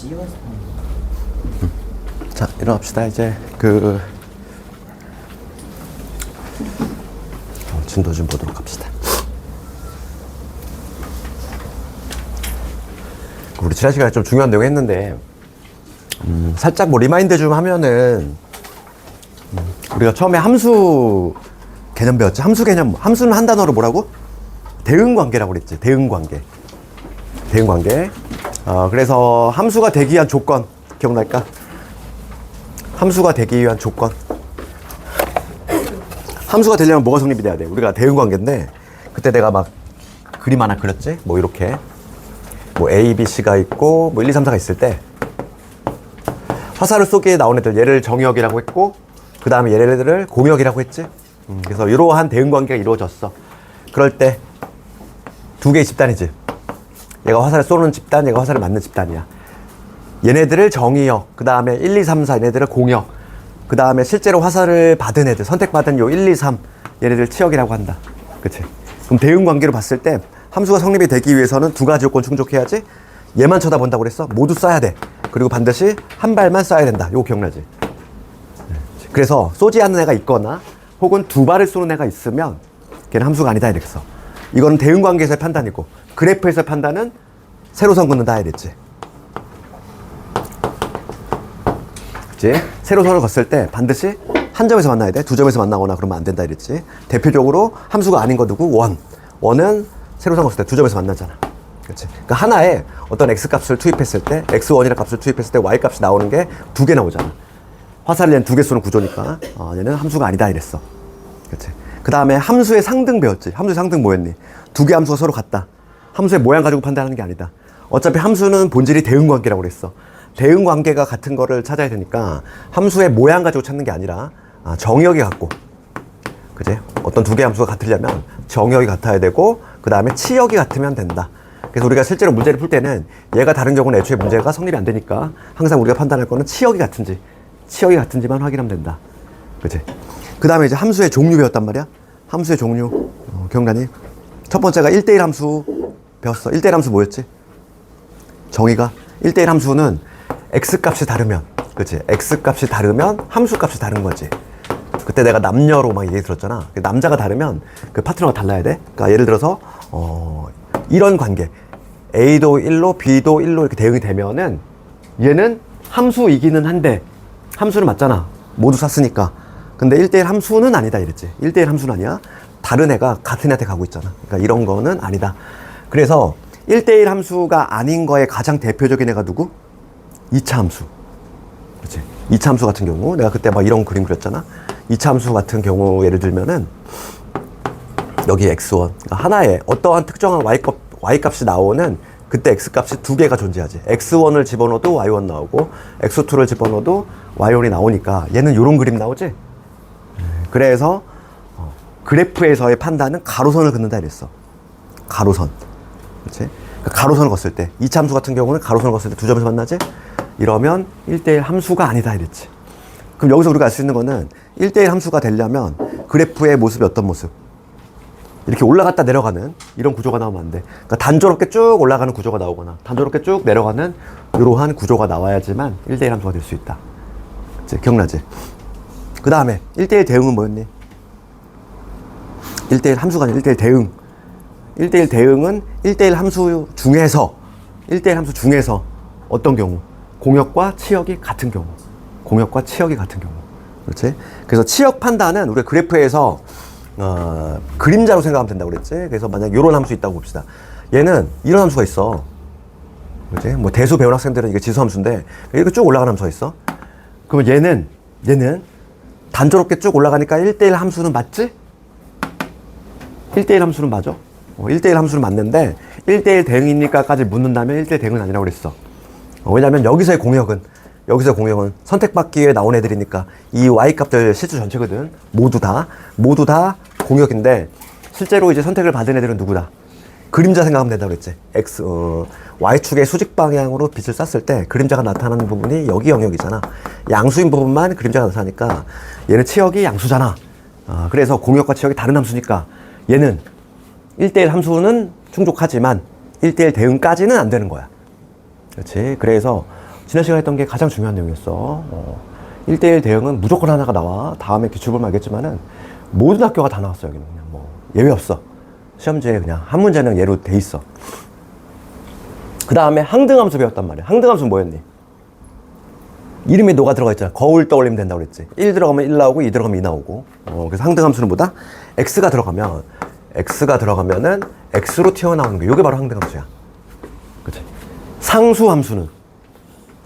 찍어서. 자, 일어납시다. 이제 진도 좀 보도록 합시다. 우리 지난 시간에 좀 중요한 내용 했는데, 살짝 뭐 리마인드 좀 하면은, 우리가 처음에 함수 개념 배웠지? 함수 개념, 함수는 한 단어로 뭐라고? 대응관계라고 그랬지. 대응관계. 대응관계. 그래서 함수가 되기 위한 조건, 기억날까? 함수가 되기 위한 조건. 함수가 되려면 뭐가 성립이 돼야 돼? 우리가 대응관계인데, 그때 내가 막 그림 하나 그렸지? 뭐 이렇게. 뭐 A, B, C가 있고, 뭐 1, 2, 3, 4가 있을 때, 화살을 쏘기에 나온 애들, 얘를 정의역이라고 했고, 그 다음에 얘네들을 공역이라고 했지? 그래서 이러한 대응관계가 이루어졌어. 그럴 때, 두 개의 집단이지. 얘가 화살을 쏘는 집단, 얘가 화살을 맞는 집단이야. 얘네들을 정의역, 그 다음에 1, 2, 3, 4, 얘네들을 공역, 그 다음에 실제로 화살을 받은 애들, 선택받은 요 1, 2, 3, 얘네들 치역이라고 한다. 그치? 그럼 대응관계로 봤을 때, 함수가 성립이 되기 위해서는 두 가지 요건 충족해야지. 얘만 쳐다본다고 그랬어? 모두 쏴야 돼. 그리고 반드시 한 발만 쏴야 된다. 요거 기억나지? 그래서 쏘지 않는 애가 있거나 혹은 두 발을 쏘는 애가 있으면 걔는 함수가 아니다 이랬어. 이거는 대응관계에서의 판단이고, 그래프에서의 판단은 세로선 긋는다 이랬지. 그치? 세로선을 걷을 때 반드시 한 점에서 만나야 돼. 두 점에서 만나거나 그러면 안 된다 이랬지. 대표적으로 함수가 아닌 거 누구? 원. 원은 세로선 걷을 때 두 점에서 만나잖아. 그치? 그러니까 하나에 어떤 x값을 투입했을 때, x1이라는 값을 투입했을 때 y값이 나오는 게 두 개 나오잖아. 화살을 얘는 두 개 쏘는 구조니까 얘는 함수가 아니다 이랬어. 그치? 그 다음에 함수의 상등 배웠지. 함수의 상등 뭐였니? 두 개 함수가 서로 같다. 함수의 모양 가지고 판단하는 게 아니다. 어차피 함수는 본질이 대응관계라고 그랬어. 대응관계가 같은 거를 찾아야 되니까 함수의 모양 가지고 찾는 게 아니라 정의역이 같고, 그지? 어떤 두 개 함수가 같으려면 정의역이 같아야 되고, 그 다음에 치역이 같으면 된다. 그래서 우리가 실제로 문제를 풀 때는 얘가 다른 경우는 애초에 문제가 성립이 안 되니까 항상 우리가 판단할 거는 치역이 같은지만 확인하면 된다. 그치? 그 다음에 이제 함수의 종류 배웠단 말이야. 함수의 종류 기억나니? 첫 번째가 1대1 함수 배웠어. 1대1 함수 뭐였지? 정의가 1대1 함수는 x값이 다르면, 그치? x값이 다르면 함수값이 다른 거지. 그때 내가 남녀로 막 얘기 들었잖아. 남자가 다르면 그 파트너가 달라야 돼. 그러니까 예를 들어서 이런 관계, A도 1로 B도 1로 이렇게 대응이 되면은 얘는 함수이기는 한데, 함수는 맞잖아. 모두 쐈으니까. 근데 1대1 함수는 아니다 이랬지. 1대1 함수는 아니야. 다른 애가 같은 애한테 가고 있잖아. 그러니까 이런 거는 아니다. 그래서 1대1 함수가 아닌 거에 가장 대표적인 애가 누구? 2차 함수. 그렇지? 2차 함수 같은 경우, 내가 그때 막 이런 그림 그렸잖아. 2차 함수 같은 경우 예를 들면은 여기 x1, 그러니까 하나의 어떠한 특정한 y값이 나오는 그때 x값이 두 개가 존재하지. x1을 집어넣어도 y1 나오고 x2를 집어넣어도 y1이 나오니까 얘는 요런 그림 나오지. 그래서 그래프에서의 판단은 가로선을 긋는다 이랬어. 가로선. 그렇지? 그러니까 가로선을 걷을 때 2차 함수 같은 경우는 가로선을 걷을 때 두 점에서 만나지? 이러면 1대1 함수가 아니다 이랬지. 그럼 여기서 우리가 알 수 있는 거는 1대1 함수가 되려면 그래프의 모습이 어떤 모습? 이렇게 올라갔다 내려가는 이런 구조가 나오면 안 돼. 그러니까 단조롭게 쭉 올라가는 구조가 나오거나 단조롭게 쭉 내려가는 이러한 구조가 나와야지만 1대1 함수가 될 수 있다. 그치? 기억나지? 그 다음에 1대1 대응은 뭐였니? 1대1 함수가 아니라 1대1 대응. 1대1 대응은 1대1 함수 중에서 1대1 함수 중에서 어떤 경우? 공역과 치역이 같은 경우. 공역과 치역이 같은 경우. 그렇지? 그래서 치역 판단은 우리가 그래프에서 그림자로 생각하면 된다고 그랬지? 그래서 만약 이런 함수 있다고 봅시다. 얘는 이런 함수가 있어. 그렇지? 뭐 대수 배운 학생들은 이게 지수함수인데 이렇게 쭉 올라가는 함수가 있어. 그러면 얘는 단조롭게 쭉 올라가니까 1대1 함수는 맞지? 1대1 함수는 맞아. 1대1 함수는 맞는데 1대1 대응이니까까지 묻는다면 1대1 대응은 아니라고 그랬어. 왜냐면 여기서의 공역은 선택받기 위해 나온 애들이니까 이 y값들 실수 전체거든. 모두 다 공역인데 실제로 이제 선택을 받은 애들은 누구다? 그림자 생각하면 된다고 그랬지. y축의 수직 방향으로 빛을 쐈을 때 그림자가 나타나는 부분이 여기 영역이잖아. 양수인 부분만 그림자가 나타나니까 얘는 치역이 양수잖아. 그래서 공역과 치역이 다른 함수니까 얘는 1대1 함수는 충족하지만 1대1 대응까지는 안 되는 거야. 그렇지? 그래서 지난 시간에 했던 게 가장 중요한 내용이었어. 1대1 대응은 무조건 하나가 나와. 다음에 기출보면 알겠지만은 모든 학교가 다 나왔어. 여기는 그냥 뭐 예외 없어. 시험지에 그냥 한 문제는 예로 돼 있어. 그 다음에 항등함수 배웠단 말이야. 항등함수 뭐였니? 이름에 노가 들어가 있잖아. 거울 떠올리면 된다고 그랬지. 1 들어가면 1 나오고 2 들어가면 2 나오고. 그래서 항등함수는 뭐다? x가 들어가면은 x로 튀어나오는 거. 이게 바로 항등함수야. 그치? 상수함수는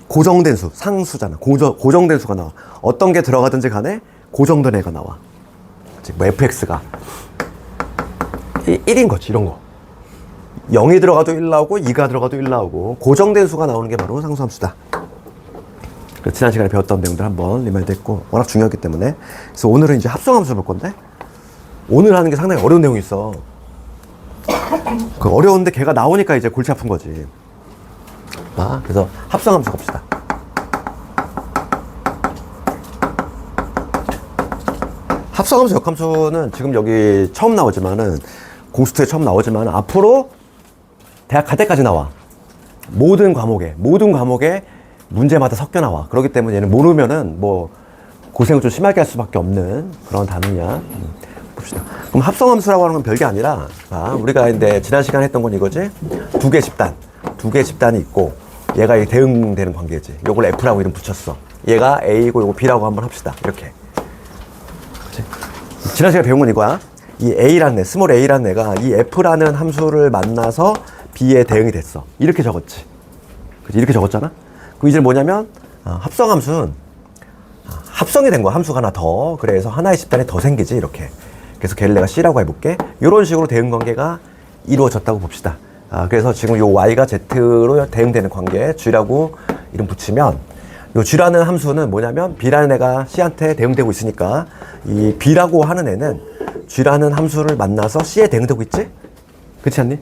고정된 수, 상수잖아. 고정된 수가 나와. 어떤 게 들어가든지 간에 고정된 애가 나와. 그치? 뭐 fx가 1인 거지, 이런 거. 0이 들어가도 1 나오고 2가 들어가도 1 나오고 고정된 수가 나오는 게 바로 상수함수다. 지난 시간에 배웠던 내용들 한번 리마인드 했고, 워낙 중요하기 때문에. 그래서 오늘은 이제 합성함수를 볼 건데, 오늘 하는 게 상당히 어려운 내용이 있어. 그 어려운데 걔가 나오니까 이제 골치 아픈 거지. 그래서 합성함수 갑시다. 합성함수, 역함수는 지금 여기 처음 나오지만은, 공수투에 처음 나오지만, 앞으로 대학 갈 때까지 나와. 모든 과목에 문제마다 섞여 나와. 그렇기 때문에 얘는 모르면은 뭐 고생을 좀 심하게 할 수밖에 없는 그런 단어냐. 봅시다. 그럼 합성함수라고 하는 건 별게 아니라, 우리가 이제 지난 시간에 했던 건 이거지. 두 개 집단이 있고, 얘가 이 대응되는 관계지. 요걸 F라고 이름 붙였어. 얘가 A고 요거 B라고 한번 합시다. 이렇게. 그치? 지난 시간에 배운 건 이거야. 이 A라는 애, 스몰 A라는 애가 이 F라는 함수를 만나서 B에 대응이 됐어. 이렇게 적었지. 그치? 이렇게 적었잖아. 그 이제 뭐냐면, 합성함수는 합성이 된 거야. 함수가 하나 더. 그래서 하나의 집단이 더 생기지. 이렇게. 그래서 걔를 내가 C라고 해볼게. 이런 식으로 대응 관계가 이루어졌다고 봅시다. 그래서 지금 요 Y가 Z로 대응되는 관계, G라고 이름 붙이면, 요 G라는 함수는 뭐냐면, B라는 애가 C한테 대응되고 있으니까, 이 B라고 하는 애는 G라는 함수를 만나서 C에 대응되고 있지? 그렇지 않니?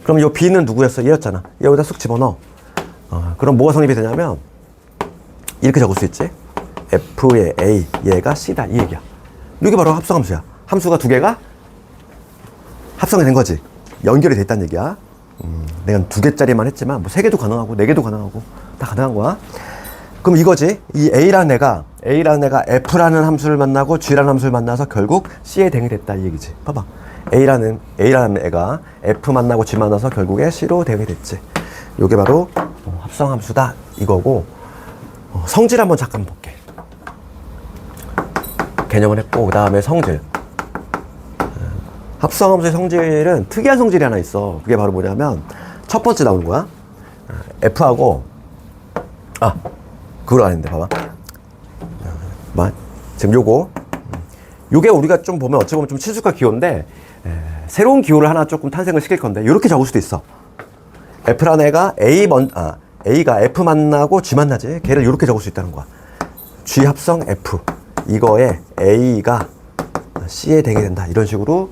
그럼 요 B는 누구였어? 얘였잖아. 여기다 쑥 집어넣어. 그럼 뭐가 성립이 되냐면, 이렇게 적을 수 있지? F의 A, 얘가 C다. 이 얘기야. 이게 바로 합성함수야. 함수가 두 개가 합성이 된 거지. 연결이 돼 있다는 얘기야. 내가 두 개짜리만 했지만, 뭐 세 개도 가능하고, 네 개도 가능하고, 다 가능한 거야. 그럼 이거지. 이 A라는 애가 F라는 함수를 만나고 G라는 함수를 만나서 결국 C에 대응이 됐다. 이 얘기지. 봐봐. A라는 애가 F 만나고 G 만나서 결국에 C로 대응이 됐지. 요게 바로 합성함수다. 이거고, 성질 한번 잠깐 볼게. 개념을 했고, 그 다음에 성질. 합성함수의 성질은 특이한 성질이 하나 있어. 그게 바로 뭐냐면, 첫 번째 나오는 거야. F하고, 그걸 아닌데, 봐봐. 지금 요게 우리가 좀 보면 어찌 보면 좀 친숙한 기호인데, 새로운 기호를 하나 조금 탄생을 시킬 건데, 요렇게 적을 수도 있어. F라는 애가 A가 F 만나고 G 만나지. 걔를 요렇게 적을 수 있다는 거야. G 합성 F. 이거에 A가 C에 대응이 된다. 이런 식으로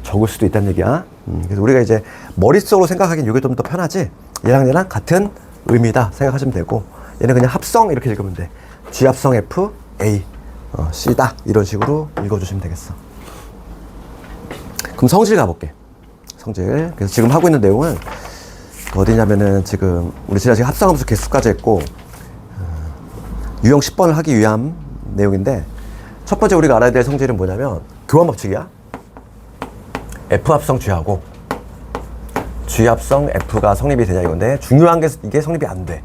적을 수도 있다는 얘기야. 그래서 우리가 이제 머릿속으로 생각하기엔 이게 좀 더 편하지. 얘랑 같은 의미다 생각하시면 되고, 얘는 그냥 합성 이렇게 읽으면 돼. G 합성 F, A, C다. 이런 식으로 읽어주시면 되겠어. 그럼 성질 가볼게. 성질. 그래서 지금 하고 있는 내용은 어디냐면은 지금 우리 지난 시간 합성함수 개수까지 했고, 유형 10번을 하기 위한 내용인데, 첫 번째 우리가 알아야 될 성질은 뭐냐면 교환 법칙이야. F 합성 G하고 G 합성 F가 성립이 되냐 이건데, 중요한 게 이게 성립이 안 돼.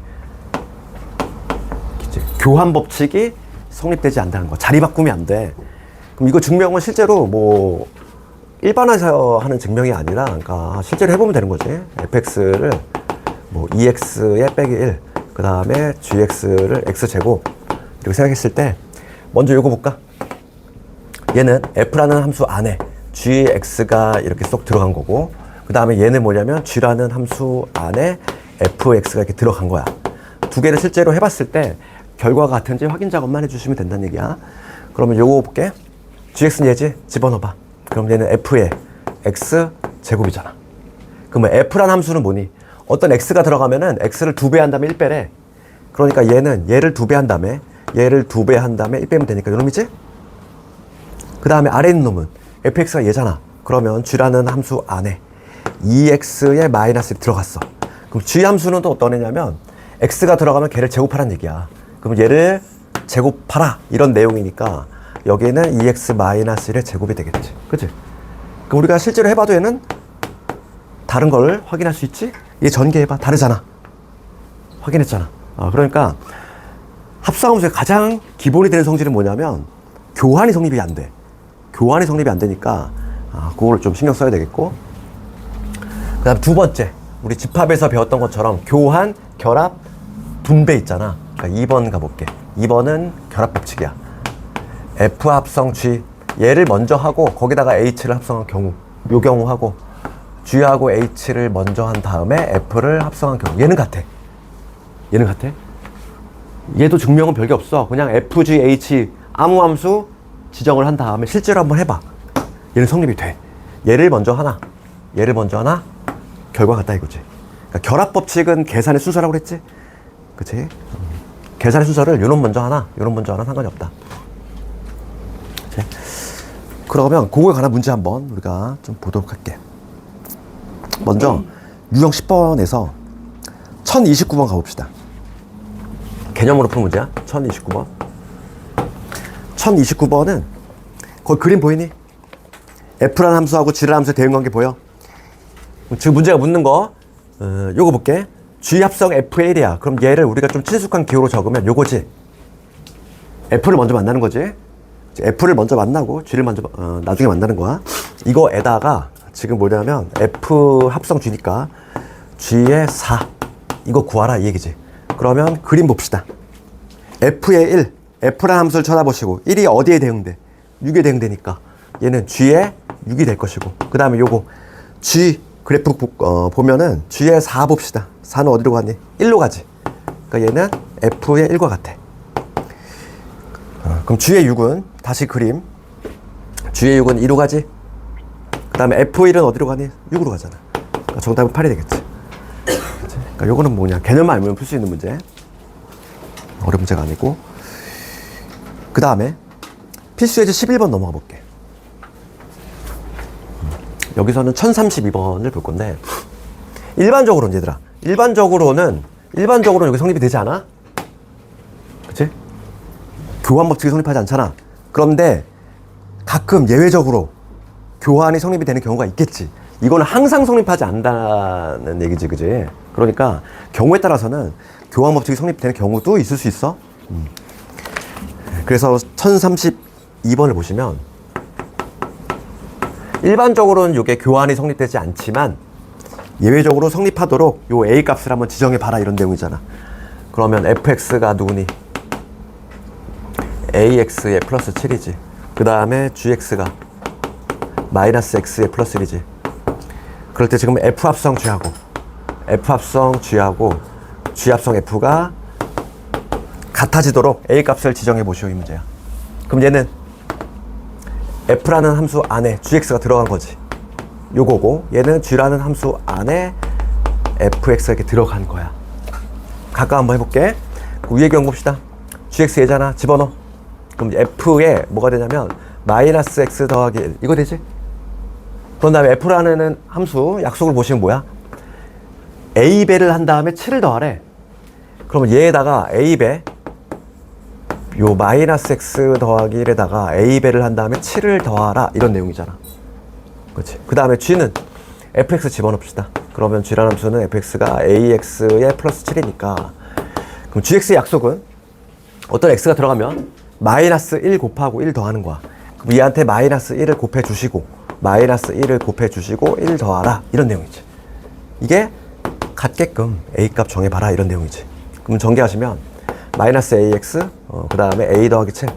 교환 법칙이 성립되지 않는다는 거. 자리 바꿈이 안 돼. 그럼 이거 증명은 실제로 뭐 일반화해서 하는 증명이 아니라, 그러니까 실제로 해보면 되는 거지. fx를 뭐 2x에 빼기 1, 그 다음에 gx를 x제곱 이렇게 생각했을 때, 먼저 이거 볼까? 얘는 f라는 함수 안에 gx가 이렇게 쏙 들어간 거고, 그 다음에 얘는 뭐냐면 g라는 함수 안에 fx가 이렇게 들어간 거야. 두 개를 실제로 해봤을 때 결과가 같은지 확인 작업만 해주시면 된다는 얘기야. 그러면 요거 볼게. gx는 얘지? 집어넣어봐. 그럼 얘는 f의 x 제곱이잖아. 그러면 f라는 함수는 뭐니? 어떤 x가 들어가면은 x를 2배 한 다음에 1배래. 그러니까 얘는 얘를 2배 한 다음에 1 빼면 되니까 요 놈이지? 그 다음에 아래 있는 놈은 fx가 얘잖아. 그러면 g라는 함수 안에 2x의 마이너스 1 들어갔어. 그럼 g 함수는 또 어떤 애냐면 x가 들어가면 걔를 제곱하라는 얘기야. 그럼 얘를 제곱하라 이런 내용이니까 여기는 2x-1의 제곱이 되겠지. 그치? 그럼 우리가 실제로 해봐도 얘는 다른 걸 확인할 수 있지? 얘 전개해봐. 다르잖아. 확인했잖아. 그러니까 합성함수의 가장 기본이 되는 성질은 뭐냐면 교환이 성립이 안 돼. 교환이 성립이 안 되니까 그거를 좀 신경 써야 되겠고, 그 다음 두 번째, 우리 집합에서 배웠던 것처럼 교환, 결합, 분배 있잖아. 그러니까 2번 가볼게. 2번은 결합 법칙이야. F 합성 G, 얘를 먼저 하고 거기다가 H를 합성한 경우, 요 경우 하고 G하고 H를 먼저 한 다음에 F를 합성한 경우, 얘는 같아. 얘는 같아. 얘도 증명은 별게 없어. 그냥 F, G, H 아무 함수 지정을 한 다음에 실제로 한번 해봐. 얘는 성립이 돼. 얘를 먼저 하나, 얘를 먼저 하나, 결과 같다 이거지. 그러니까 결합 법칙은 계산의 순서라고 그랬지? 그치? 계산의 순서를 요놈 먼저 하나, 요놈 먼저 하나 상관이 없다. 그치? 그러면 그거에 관한 문제 한번 우리가 좀 보도록 할게. 먼저 유형 10번에서 1029번 가봅시다. 개념으로 푸는 문제야. 1029번. 1029번은 거기 그림 보이니? F라는 함수하고 G라는 함수의 대응관계 보여? 지금 문제가 묻는 거 요거 볼게. G 합성 F의 1이야. 그럼 얘를 우리가 좀 친숙한 기호로 적으면 요거지. F를 먼저 만나는 거지. F를 먼저 만나고 G를 먼저 나중에 만나는 거야. 이거에다가 지금 뭐냐면 F 합성 G니까 G의 4 이거 구하라 이 얘기지. 그러면 그림 봅시다. F의 1, F라는 함수를 쳐다보시고 1이 어디에 대응돼? 6에 대응되니까 얘는 G의 6이 될 것이고, 그 다음에 요거 G 그래프 보면은 G의 4 봅시다. 4는 어디로 가니? 1로 가지. 그러니까 얘는 F의 1과 같아. 그럼 G의 6은 다시 그림. G의 6은 2로 가지. 그 다음에 F1은 어디로 가니? 6으로 가잖아. 그러니까 정답은 8이 되겠지. 그러니까 요거는 뭐냐, 개념만 알면 풀 수 있는 문제. 어려운 문제가 아니고. 그 다음에 필수 예제 11번 넘어가 볼게. 여기서는 1032번을 볼 건데, 일반적으로는 얘들아, 일반적으로는 여기 성립이 되지 않아? 그치? 교환 법칙이 성립하지 않잖아. 그런데 가끔 예외적으로 교환이 성립이 되는 경우가 있겠지. 이거는 항상 성립하지 않는다는 얘기지, 그지? 그러니까 경우에 따라서는 교환 법칙이 성립되는 경우도 있을 수 있어. 그래서 1032번을 보시면 일반적으로는 이게 교환이 성립되지 않지만 예외적으로 성립하도록 요 A 값을 한번 지정해 봐라 이런 내용이잖아. 그러면 fx가 누구니? ax의 플러스 7이지. 그 다음에 gx가 마이너스 x의 플러스 1이지. 그럴 때 지금 f 합성 g하고 g 합성 f가 같아지도록 A 값을 지정해 보시오 이 문제야. 그럼 얘는 f라는 함수 안에 gx가 들어간 거지. 요거고, 얘는 g라는 함수 안에 fx가 이렇게 들어간 거야. 각각 한번 해볼게. 위에 경우 봅시다. gx 얘잖아. 집어넣어. 그럼 f에 뭐가 되냐면 마이너스 x 더하기 1 이거 되지? 그런 다음에 f라는 함수 약속을 보시면 뭐야? a배를 한 다음에 7을 더하래. 그러면 얘에다가 a배 요 마이너스 x 더하기 1에다가 a배를 한 다음에 7을 더하라 이런 내용이잖아. 그렇지. 그 다음에 g는 fx 집어넣읍시다. 그러면 g라는 함수는 fx가 ax의 플러스 7이니까, 그럼 gx의 약속은 어떤 x가 들어가면 마이너스 1 곱하고 1 더하는 거야. 그럼 얘한테 마이너스 1을 곱해 주시고 마이너스 1을 곱해 주시고 1 더하라 이런 내용이지. 이게 같게끔 a 값 정해봐라 이런 내용이지. 그럼 전개하시면 마이너스 ax 그 다음에 a 더하기 7